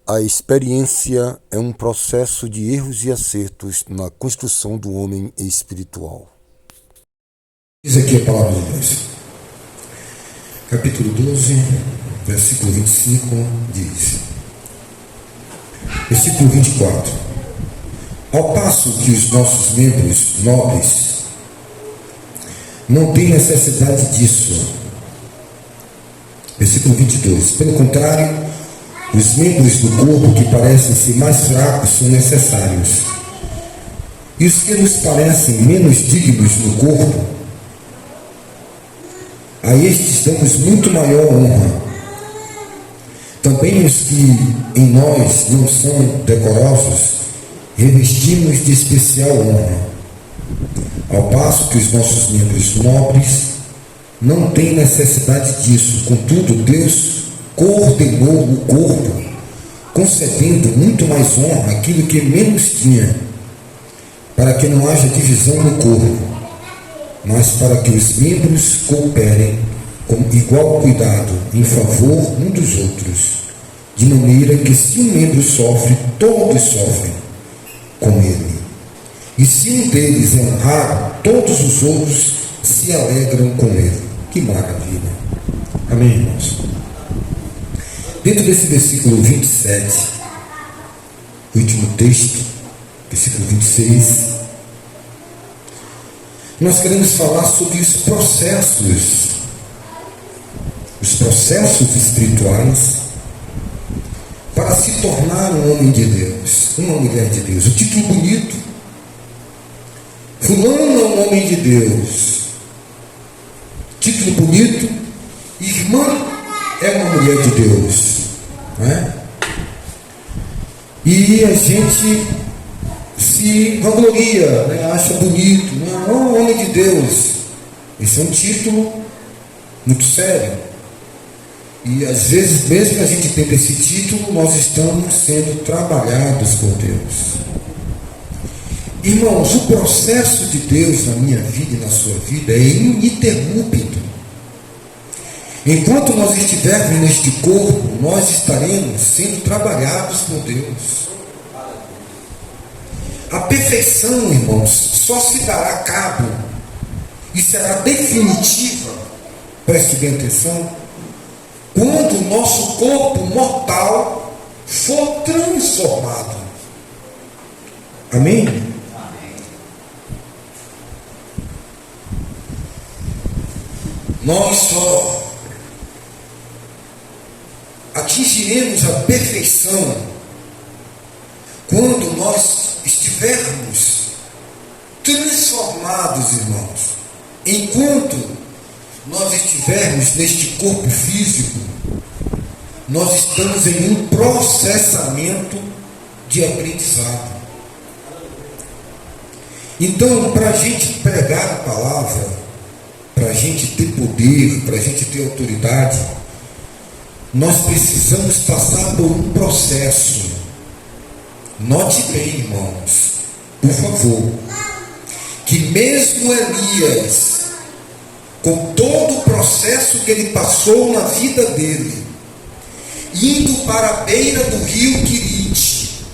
A experiência é um processo de erros e acertos na construção do homem espiritual. Diz aqui a palavra de Deus. Capítulo 12, versículo 25, diz. Versículo 24. Ao passo que os nossos membros nobres não têm necessidade disso. Versículo 22. Pelo contrário, os membros do corpo que parecem ser mais fracos são necessários. E os que nos parecem menos dignos no corpo, a estes damos muito maior honra. Também os que em nós não são decorosos, revestimos de especial honra. Ao passo que os nossos membros nobres não têm necessidade disso, contudo, Deus coordenou o corpo, concedendo muito mais honra àquilo que menos tinha, para que não haja divisão no corpo, mas para que os membros cooperem com igual cuidado em favor um dos outros, de maneira que se um membro sofre, todos sofrem com ele. E se um deles é honrado, todos os outros se alegram com ele. Que maravilha! Amém, irmãos? Dentro desse versículo 27, último texto, versículo 26, nós queremos falar sobre os processos espirituais para se tornar um homem de Deus, uma mulher de Deus. O título bonito: Fulano é um homem de Deus. Título bonito: Irmã é uma mulher de Deus. Não é? E a gente se vangloria, né? Acha bonito, né? Oh, homem de Deus. Esse é um título muito sério. E às vezes, mesmo que a gente tenha esse título, nós estamos sendo trabalhados por Deus. Irmãos, o processo de Deus na minha vida e na sua vida é ininterrupto. Enquanto nós estivermos neste corpo, nós estaremos sendo trabalhados por Deus. A perfeição, irmãos, só se dará cabo e será definitiva, preste bem atenção, quando o nosso corpo mortal for transformado. Amém? Nós só atingiremos a perfeição quando nós estivermos transformados, irmãos. Enquanto nós estivermos neste corpo físico, nós estamos em um processamento de aprendizado. Então, para a gente pregar a palavra, para a gente ter poder, para a gente ter autoridade, nós precisamos passar por um processo. Note bem, irmãos, por favor, que mesmo Elias, com todo o processo que ele passou na vida dele, indo para a beira do rio Querite,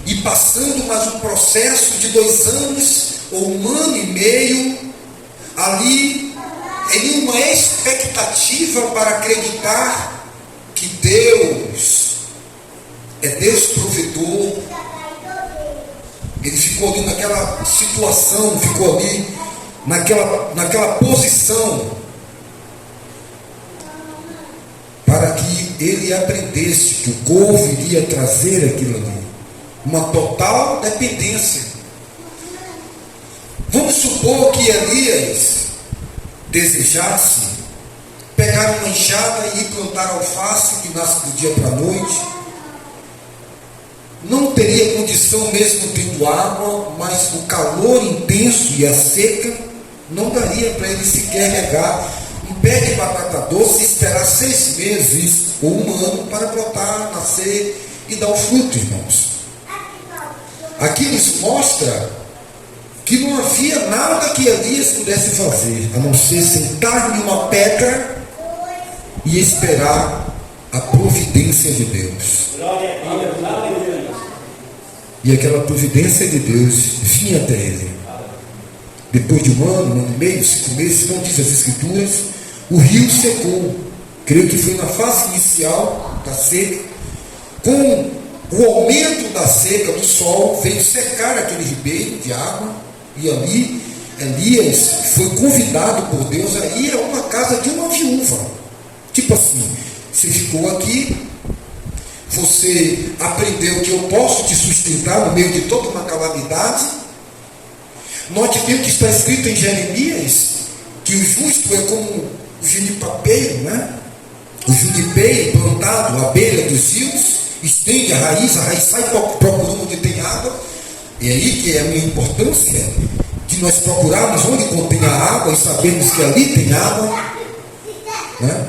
e passando mais um processo de 2 anos ou 1 ano e meio, ali, em uma expectativa para acreditar que Deus é Deus provedor. Ele ficou ali naquela situação, ficou ali naquela posição, para que ele aprendesse que o corvo iria trazer aquilo ali, uma total dependência. Vamos supor que Elias desejasse pegar uma enxada e ir plantar alface, que nasce do dia para a noite. Não teria condição, mesmo tendo água, mas o calor intenso e a seca não daria para ele sequer regar um pé de batata doce e esperar 6 meses ou 1 ano para brotar, nascer e dar o fruto, irmãos. Aqui nos mostra que não havia nada que Elias pudesse fazer, a não ser sentar em uma pedra e esperar a providência de Deus. E aquela providência de Deus vinha até ele. Depois de um ano e meio, 5 meses, não diz as Escrituras, o rio secou. Creio que foi na fase inicial da seca. Com o aumento da seca do sol, veio secar aquele ribeiro de água. E ali, Elias foi convidado por Deus a ir a uma casa de uma viúva. Tipo assim, você ficou aqui, você aprendeu que eu posso te sustentar no meio de toda uma calamidade. Note bem o que está escrito em Jeremias, que o justo é como o junipapeiro, né? O junipeiro plantado à beira dos rios, estende a raiz sai procurando onde tem água. E aí que é a minha importância de nós procurarmos onde contém a água e sabermos que ali tem água, né?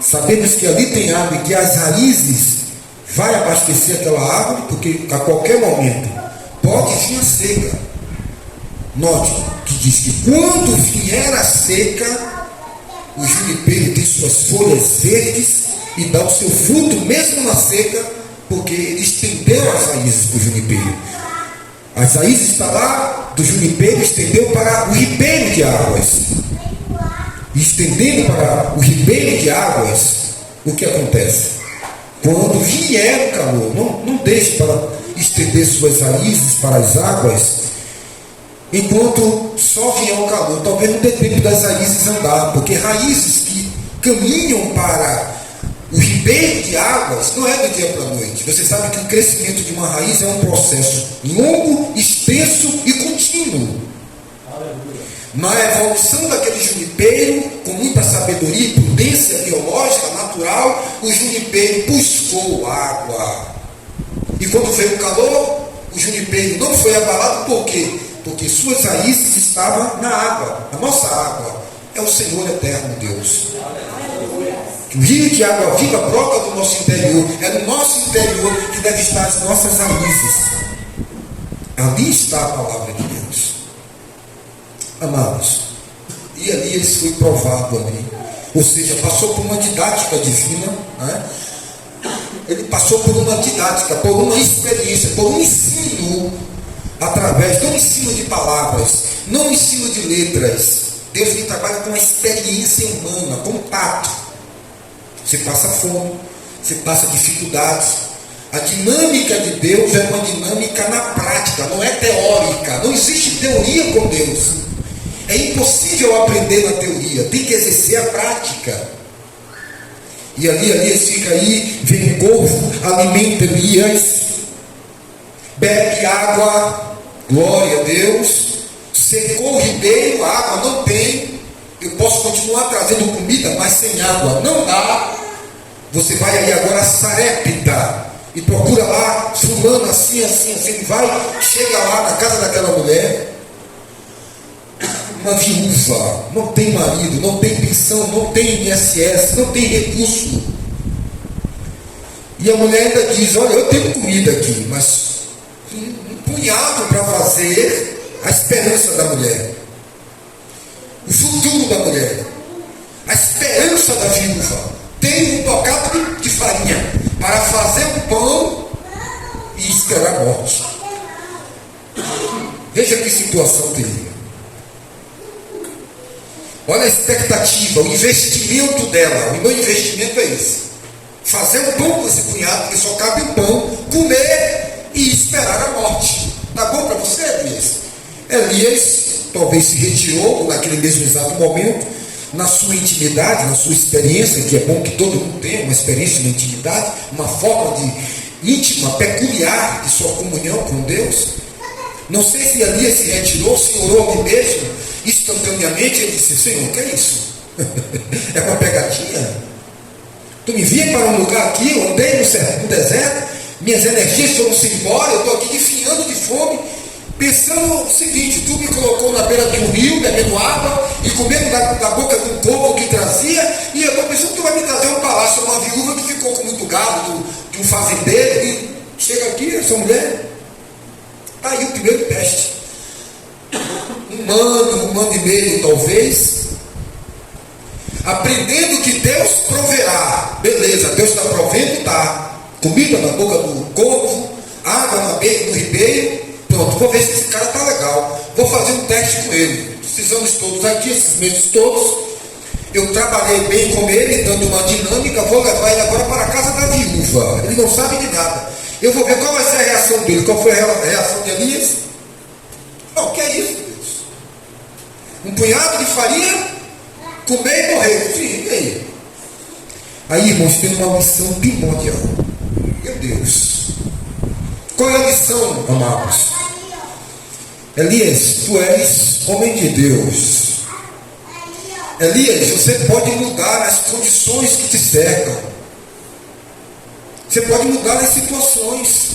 Sabemos que ali tem água e que as raízes vai abastecer aquela árvore, porque a qualquer momento pode vir a seca. Note que diz que quando vier a seca, o junipeiro tem suas folhas verdes e dá o seu fruto mesmo na seca, porque ele estendeu as raízes do junipeiro. As raízes está lá do junipeiro, estendeu para o ribeiro de águas. E estendendo para o ribeiro de águas, o que acontece? Quando vier o calor, não deixe para estender suas raízes para as águas, enquanto só vier o calor. Talvez não dê tempo das raízes andar, porque raízes que caminham para o ribeiro de águas não é do dia para a noite. Você sabe que o crescimento de uma raiz é um processo longo, extenso e contínuo. Na evolução daquele junipeiro, com muita sabedoria e prudência biológica, natural, o junipeiro buscou água. E quando veio o calor, o junipeiro não foi abalado. Por quê? Porque suas raízes estavam na água. A nossa água é o Senhor eterno Deus. O rio de água viva brota do nosso interior. É no nosso interior que deve estar as nossas raízes. Ali está a palavra de Deus. Amados, e Elias foi provado ali, ou seja, passou por uma didática divina, né? Ele passou por uma didática, por uma experiência, por um ensino, através, não ensino de palavras, não ensino de letras. Deus vem trabalhar com a experiência humana, com tato. Você passa fome, você passa dificuldades. A dinâmica de Deus é uma dinâmica na prática, não é teórica. Não existe teoria com Deus. É impossível aprender na teoria, tem que exercer a prática. E ali Elias fica aí, vem o corvo, alimenta Elias, bebe água, glória a Deus, secou o ribeiro, a água não tem. Eu posso continuar trazendo comida, mas sem água não dá. Você vai ali agora a Sarepta e procura lá, fulano assim, ele vai, chega lá na casa daquela mulher, uma viúva, não tem marido, não tem pensão, não tem INSS, não tem recurso. E a mulher ainda diz: olha, eu tenho comida aqui, mas um punhado para fazer a esperança da mulher, o futuro da mulher, a esperança da viúva. Tem um bocado de farinha para fazer um pão e esperar a morte. Veja que situação terrível. Olha a expectativa, o investimento dela. O meu investimento é esse: fazer um pão com esse punhado, porque só cabe um pão, comer e esperar a morte. Tá bom para você, Elias? Elias talvez se retirou naquele mesmo exato momento, na sua intimidade, na sua experiência, que é bom que todo mundo tenha uma experiência de intimidade, uma forma de íntima, peculiar de sua comunhão com Deus. Não sei se Elias se retirou, se orou ali mesmo, instantaneamente. Ele disse: Senhor, o que é isso? É uma pegadinha? Tu me envia para um lugar aqui, eu andei no deserto, minhas energias foram-se embora, eu estou aqui definhando de fome, pensando o seguinte: tu me colocou na beira de um rio, bebendo água e comendo da boca de um corvo que trazia, e eu estou pensando que tu vai me trazer um palácio, uma viúva que ficou com muito gado, de um fazendeiro, e chega aqui, essa mulher. Está aí o primeiro teste. Um ano e meio talvez, aprendendo que Deus proverá. Beleza, Deus está provendo, tá. comida na boca do corvo, água na beira do ribeiro. Pronto, vou ver se esse cara está legal. Vou fazer um teste com ele. Precisamos todos aqui, esses meses todos. Eu trabalhei bem com ele, dando uma dinâmica. Vou levar ele agora para a casa da viúva. Ele não sabe de nada. Eu vou ver qual vai ser a reação dele. Qual foi a reação de Elias? O que é isso, Deus? Um punhado de farinha, comer e morrer. Sim, e aí? Aí, irmãos, tem uma lição primordial. Meu Deus. Qual é a lição, amados? Elias, tu és homem de Deus. Elias, você pode mudar as condições que te cercam. Você pode mudar as situações.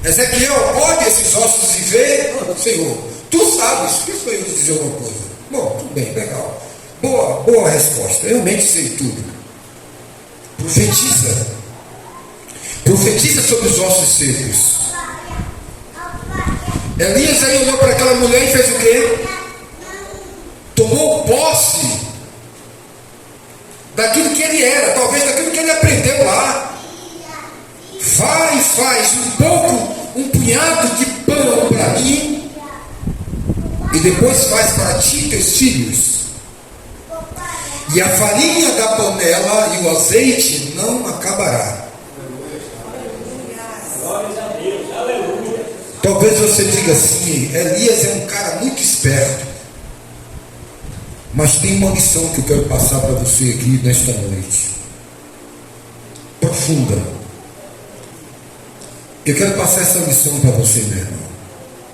Ezequiel, pode esses ossos viver? Não, Senhor, tu sabes. Que foi eu dizer alguma coisa? Bom, tudo bem, legal. Boa resposta. Eu realmente sei tudo. Profetiza. Profetiza sobre os ossos secos. Elias aí olhou para aquela mulher e fez o quê? Tomou posse daquilo que ele era, talvez daquilo que ele aprendeu lá. Vai e faz um punhado de pão para mim, e depois faz para ti e teus filhos. E a farinha da panela e o azeite não acabará. Talvez você diga assim: Elias é um cara muito esperto. Mas tem uma lição que eu quero passar para você aqui nesta noite. Profunda. Eu quero passar essa lição para você, meu irmão.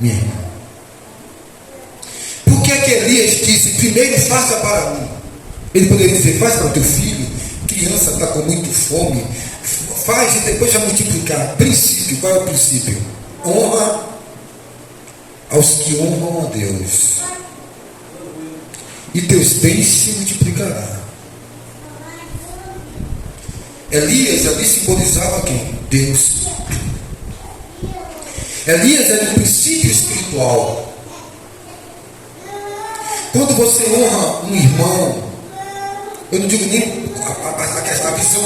Minha irmã. Por que é que Elias disse: primeiro faça para mim? Ele poderia dizer: faz para o teu filho, criança está com muito fome, faz e depois já multiplicar. Princípio, qual é o princípio? Honra aos que honram a Deus, e teus bens se multiplicarão. Elias ali simbolizava quem? Deus. Elias era um princípio espiritual. Quando você honra um irmão, eu não digo nem a visão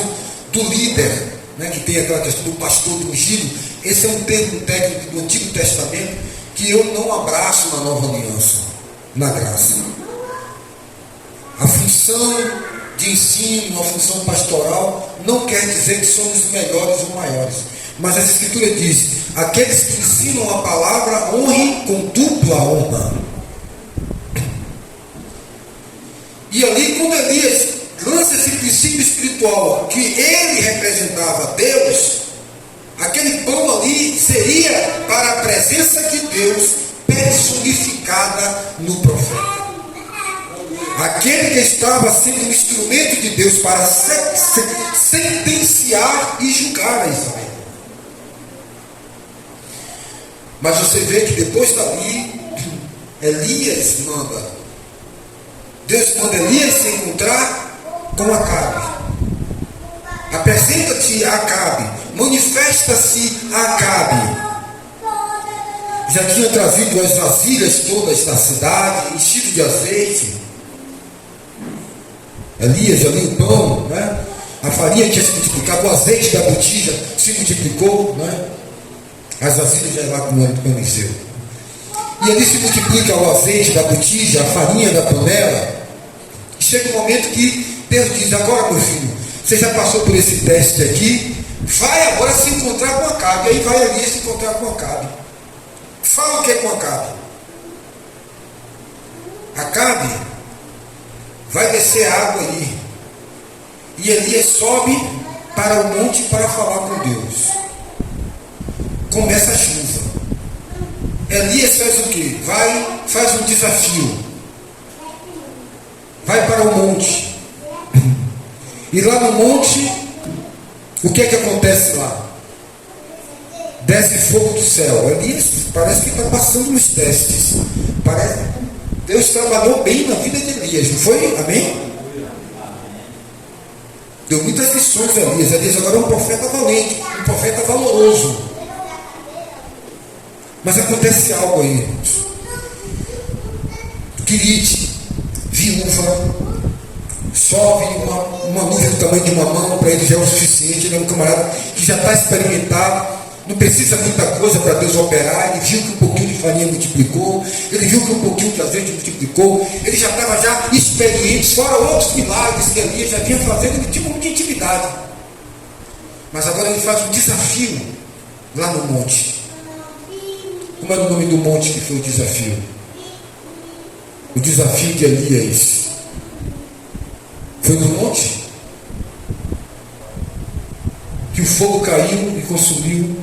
do líder, né, que tem aquela questão do pastor do ungido. Esse é um termo técnico do Antigo Testamento que eu não abraço na Nova Aliança, na graça. A função de ensino, a função pastoral, não quer dizer que somos melhores ou maiores. Mas as Escrituras dizem: aqueles que ensinam a palavra, honrem com dupla honra. E ali, quando Elias lança esse princípio espiritual, que ele representava Deus, aquele pão ali seria para a presença de Deus personificada no profeta. Aquele que estava sendo um instrumento de Deus para sentenciar e julgar a Israel. Mas você vê que depois dali, Elias manda. Deus manda Elias se encontrar com Acabe. Apresenta-te a Acabe. Manifesta-se a Acabe. Já tinha trazido as vasilhas todas da cidade, enchido de azeite. Elias ali, o pão, né? A farinha tinha se multiplicado, o azeite da botija se multiplicou, né? As vasilhas já lá com o Eliseu. E ali se multiplica o azeite da botija, a farinha da panela. E chega um momento que Deus diz: agora, meu filho, você já passou por esse teste aqui, vai agora se encontrar com Acabe. E aí vai Elias se encontrar com Acabe. Fala o que é com Acabe? Acabe vai descer água ali. E Elias sobe para o monte para falar com Deus. Começa a chuva. Elias faz o quê? Faz um desafio. Vai para o monte. E lá no monte, o que é que acontece lá? Desce fogo do céu. Elias parece que está passando nos testes. Deus trabalhou bem na vida de Elias, não foi? Amém? Deu muitas lições a Elias. Elias agora é um profeta valente, um profeta valoroso. Mas acontece algo aí, irmãos. Quirite, viúva, chove uma nuvem do tamanho de uma mão, para ele já é o suficiente. Ele é um camarada que já está experimentado, não precisa muita coisa para Deus operar. Ele viu que um pouquinho de farinha multiplicou, ele viu que um pouquinho de azeite multiplicou, ele já estava já experiente, fora outros milagres que Elias já vinha fazendo. Ele tinha muita intimidade, mas agora ele faz um desafio lá no monte. Como era o nome do monte que foi o desafio? O desafio de Elias foi no monte que o fogo caiu e consumiu.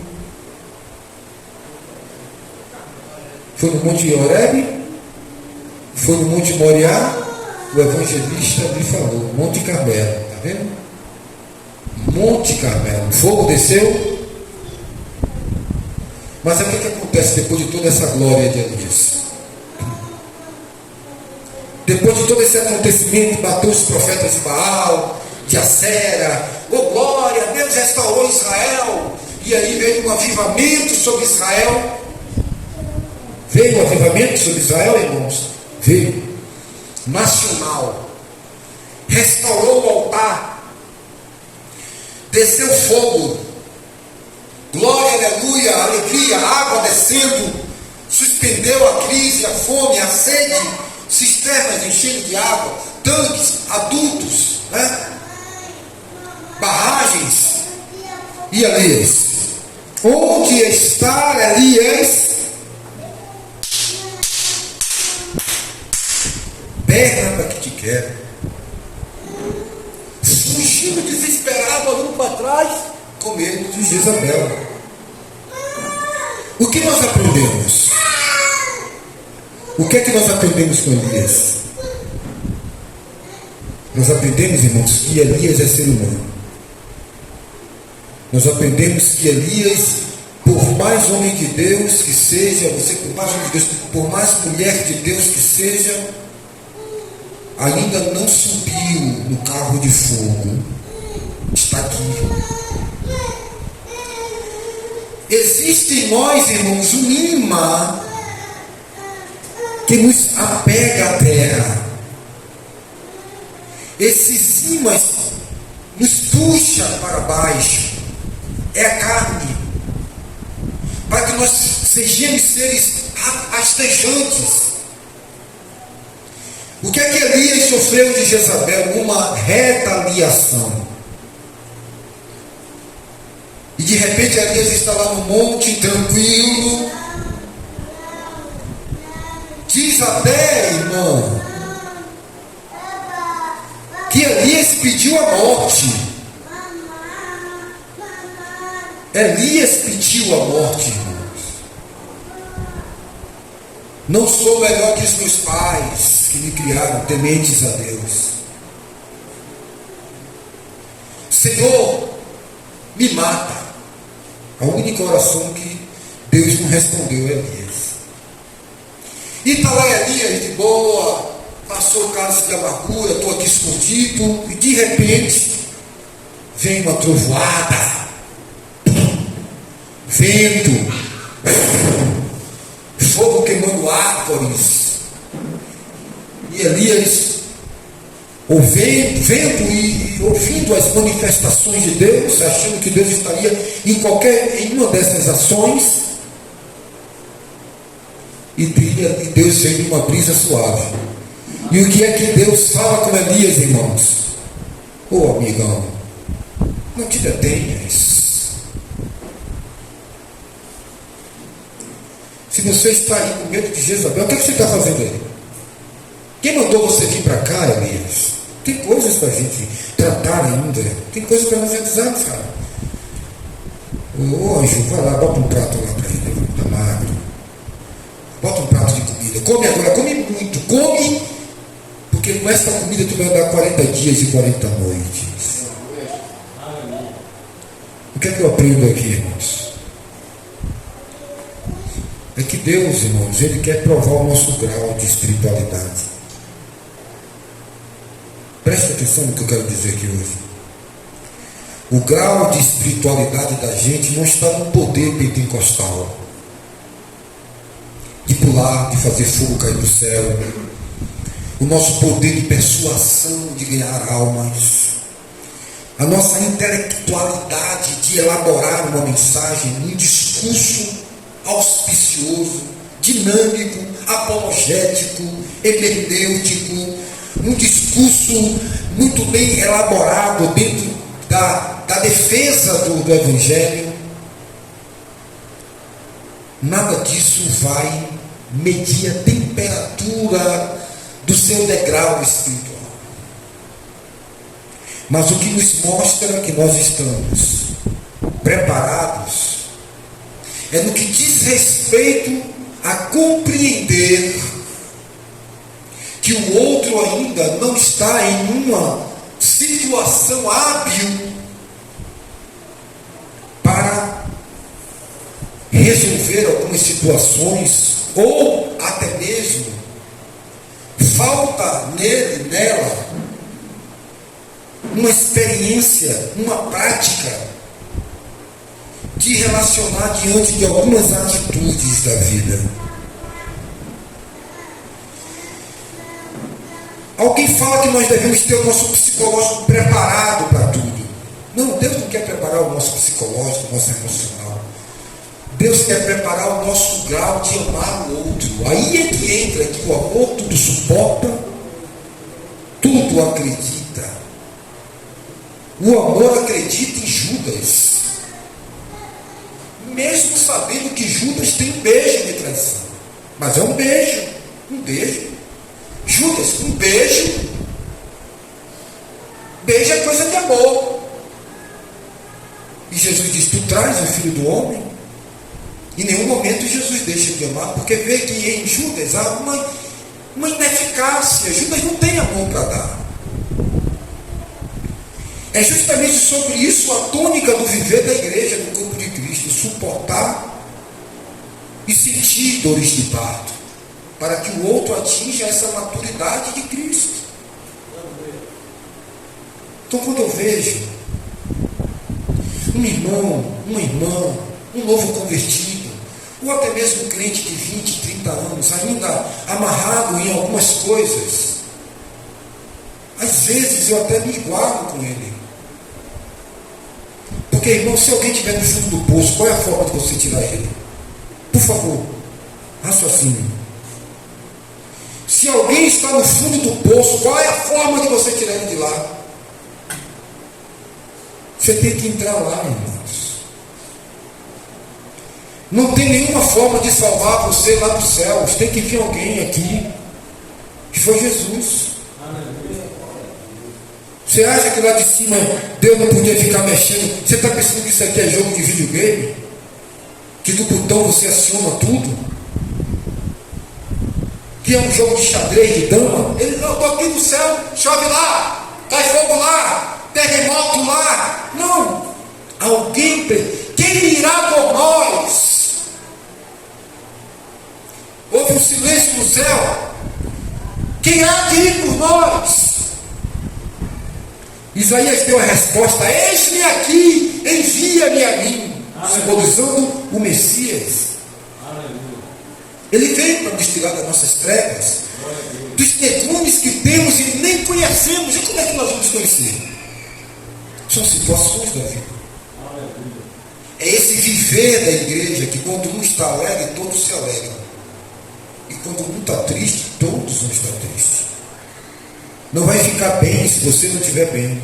Foi no monte Horebe, foi no monte Moriá. O evangelista lhe falou, Monte Carmelo, está vendo? Monte Carmelo, o fogo desceu. Mas o que acontece depois de toda essa glória de Elias? Depois de todo esse acontecimento, matou os profetas de Baal, de Acera, glória, Deus restaurou Israel, e aí veio um avivamento sobre Israel. Veio um avivamento sobre Israel, irmãos? Veio. Nacional. Restaurou o altar. Desceu fogo. Glória, aleluia, alegria, água descendo. Suspendeu a crise, a fome, a sede. Cisternas enchendo de água. Tanques, adultos, né? Barragens. E Elias? Onde está Elias? Berra para que te quero. Fugindo desesperado, olhando para trás, com medo de Jezabel. O que nós aprendemos? O que é que nós aprendemos com Elias? Nós aprendemos, irmãos, que Elias é ser humano. Nós aprendemos que Elias, por mais homem de Deus que seja, você por mais homem de Deus, por mais mulher de Deus que seja, ainda não subiu no carro de fogo. Está aqui. Existe em nós, irmãos, um imã que nos apega à terra. Esses imãs nos puxa para baixo. É a carne. Para que nós sejamos seres rastejantes. O que é que Elias sofreu de Jezabel? Uma retaliação. E de repente Elias está lá no monte, tranquilo. Diz até, irmão, que Elias pediu a morte. Elias pediu a morte, irmãos. Não sou melhor que os meus pais, que me criaram, tementes a Deus. Senhor, me mata. A única oração que Deus não respondeu a Elias. E está lá Elias de boa, passou o cálice de amargura, estou aqui escondido, e de repente vem uma trovoada, vento, fogo queimando árvores, e Elias vendo e ouvindo as manifestações de Deus, achando que Deus estaria em uma dessas ações, e Deus veio uma brisa suave. E o que é que Deus fala com Elias, irmãos? Ô amigão, não te detenhas. Se você está aí com medo de Jezabel, o que você está fazendo aí? Quem mandou você vir para cá, Elias? Tem coisas para a gente tratar ainda. Tem coisas para nós realizarmos, cara. Ô anjo, vai lá, bota um prato lá para ele, está magro. Bota um prato de comida. Come agora, come muito, come, porque com essa comida tu vai andar 40 dias e 40 noites. O que é que eu aprendo aqui, irmãos? É que Deus, irmãos, Ele quer provar o nosso grau de espiritualidade. Preste atenção no que eu quero dizer aqui hoje. O grau de espiritualidade da gente não está no poder pentecostal, de pular, de fazer fogo cair do céu, o nosso poder de persuasão, de ganhar almas, a nossa intelectualidade de elaborar uma mensagem, um discurso auspicioso, dinâmico, apologético, hermenêutico, um discurso muito bem elaborado dentro da defesa do Evangelho. Nada disso vai medir a temperatura do seu degrau espiritual. Mas o que nos mostra que nós estamos preparados é no que diz respeito a compreender que o outro ainda não está em uma situação hábil para resolver algumas situações, ou até mesmo falta nele, nela, uma experiência, uma prática de relacionar diante de algumas atitudes da vida. Alguém fala que nós devemos ter o nosso psicológico preparado para tudo. Não, Deus não quer preparar o nosso psicológico, o nosso emocional. Deus quer preparar o nosso grau de amar o outro. Aí é que entra que o amor tudo suporta, tudo acredita. O amor acredita em Judas, mesmo sabendo que Judas tem um beijo de traição. Mas é um beijo, um beijo. Judas, um beijo. Beijo é coisa de amor. E Jesus diz: tu traz o Filho do Homem. Em nenhum momento Jesus deixa de amar, porque vê que em Judas há uma ineficácia. Judas não tem amor para dar. É justamente sobre isso a tônica do viver da igreja, do corpo de Cristo: suportar e sentir dores de parto, para que o outro atinja essa maturidade de Cristo. Então, quando eu vejo um irmão, uma irmã, um novo convertido, ou até mesmo um crente de 20, 30 anos, ainda amarrado em algumas coisas, às vezes eu até me igualo com ele. Porque, irmão, se alguém estiver no fundo do poço, qual é a forma de você tirar ele? Por favor, raciocine. Se alguém está no fundo do poço, qual é a forma de você tirar ele de lá? Você tem que entrar lá, irmãos. Não tem nenhuma forma de salvar você lá dos céus. Tem que vir alguém aqui, que foi Jesus. Você acha que lá de cima Deus não podia ficar mexendo? Você está pensando que isso aqui é jogo de videogame? Que do botão você aciona tudo? Que é um jogo de xadrez, de dama? Ele não, estou aqui no céu, chove lá, cai fogo lá, terremoto lá. Não. Alguém, quem irá por nós? Houve um silêncio no céu. Quem há de ir por nós? Isaías deu a resposta: eis-me aqui, envia-me a mim, simbolizando o Messias. Ele veio para nos tirar das nossas trevas, dos legumes que temos e nem conhecemos. E como é que nós vamos conhecer? São situações da vida. É esse viver da igreja que, quando um está alegre, todos se alegram. E quando um está triste, todos vão estar tristes. Não vai ficar bem se você não estiver bem.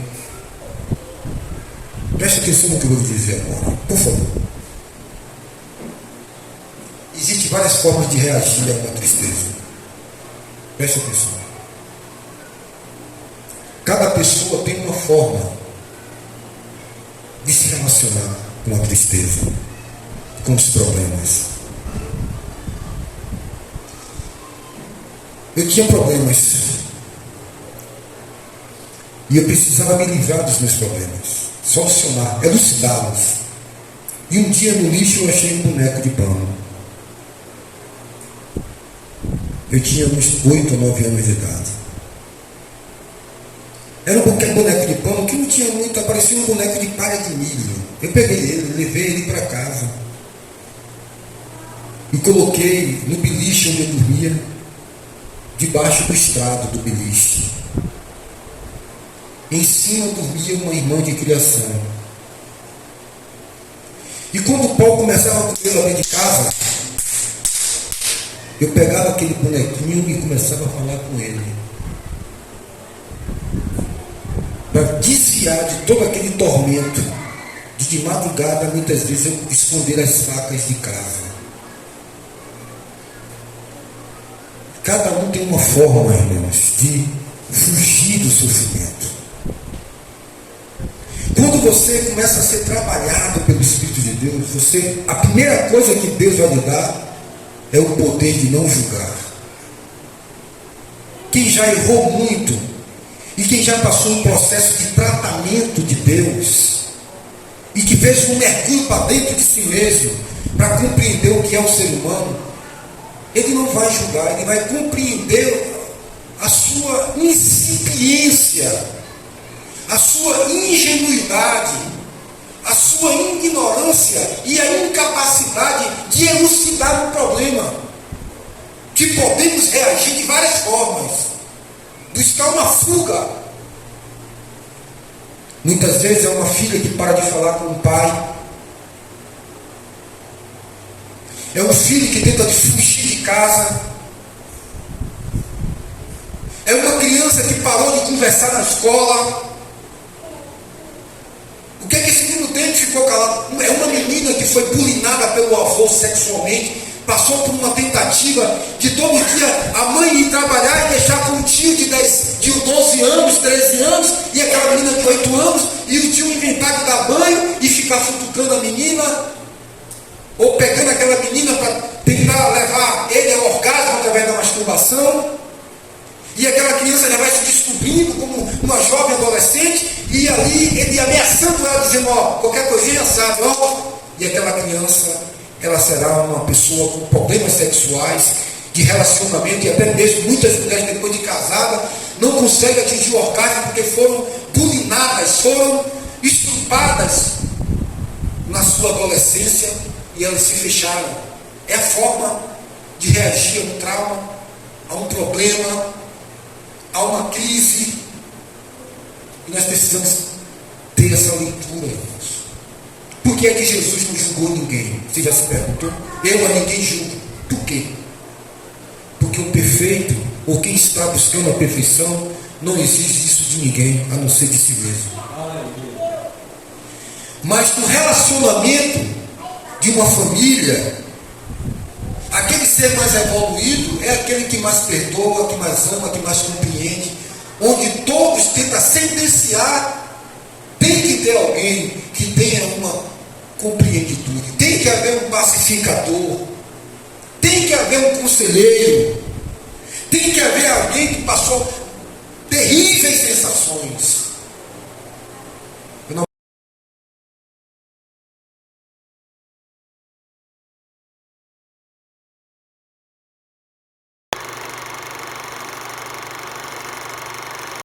Preste atenção no que eu vou dizer agora, por favor. Existem várias formas de reagir a uma tristeza. Preste atenção. Cada pessoa tem uma forma de se relacionar com a tristeza, com os problemas. Eu tinha problemas e eu precisava me livrar dos meus problemas, solucionar, elucidá-los. E um dia no lixo eu achei um boneco de pano. Eu tinha uns 8 ou 9 anos de idade. Era um boneco de pano que não tinha muito, parecia um boneco de palha de milho. Eu peguei ele, levei ele para casa e coloquei no beliche onde eu dormia. debaixo do estrado do beliche. Em cima dormia uma irmã de criação. E quando o pau começava a comer lá dentro de casa, eu pegava aquele bonequinho e começava a falar com ele, para desviar de todo aquele tormento de madrugada, muitas vezes eu esconder as facas de casa. Cada um tem uma forma, irmãos, de fugir do sofrimento. Quando você começa a ser trabalhado pelo Espírito de Deus, a primeira coisa que Deus vai lhe dar é o poder de não julgar. Quem já errou muito e quem já passou um processo de tratamento de Deus e que fez um mergulho para dentro de si mesmo para compreender o que é o ser humano, ele não vai julgar, ele vai compreender a sua incipiência, a sua ingenuidade, a sua ignorância e a incapacidade de elucidar o problema. Que podemos reagir de várias formas, buscar uma fuga. Muitas vezes é uma filha que para de falar com o pai, é um filho que tenta fugir de casa, é uma criança que parou de conversar na escola. O que é que esse menino tem que ficou calado? É uma menina que foi bulinada pelo avô sexualmente, passou por uma tentativa de todo dia a mãe ir trabalhar e deixar com um tio de 12 anos, 13 anos, e aquela menina de 8 anos, e o tio inventar de dar banho e ficar futucando a menina, ou pegando aquela menina para tentar levar ele ao orgasmo através da masturbação. E aquela criança já vai se descobrindo como uma jovem adolescente, e ali ele ameaçando ela, dizendo, qualquer coisinha sabe, e aquela criança, ela será uma pessoa com problemas sexuais, de relacionamento, e até mesmo muitas mulheres depois de casada, não conseguem atingir o orgasmo porque foram bulinadas, foram estrupadas na sua adolescência, e elas se fecharam. É a forma de reagir a um trauma, a um problema, a uma crise. E nós precisamos ter essa leitura, irmãos. Por que é que Jesus não julgou ninguém? Você já se perguntou? Eu a ninguém julgo. Por quê? Porque o perfeito, ou quem está buscando a perfeição, não exige isso de ninguém, a não ser de si mesmo. Mas no relacionamento de uma família, aquele ser mais evoluído é aquele que mais perdoa, que mais ama, que mais compreende, onde todos tentam sentenciar. Tem que ter alguém que tenha uma compreenditude, tem que haver um pacificador, tem que haver um conselheiro, tem que haver alguém que passou terríveis sensações,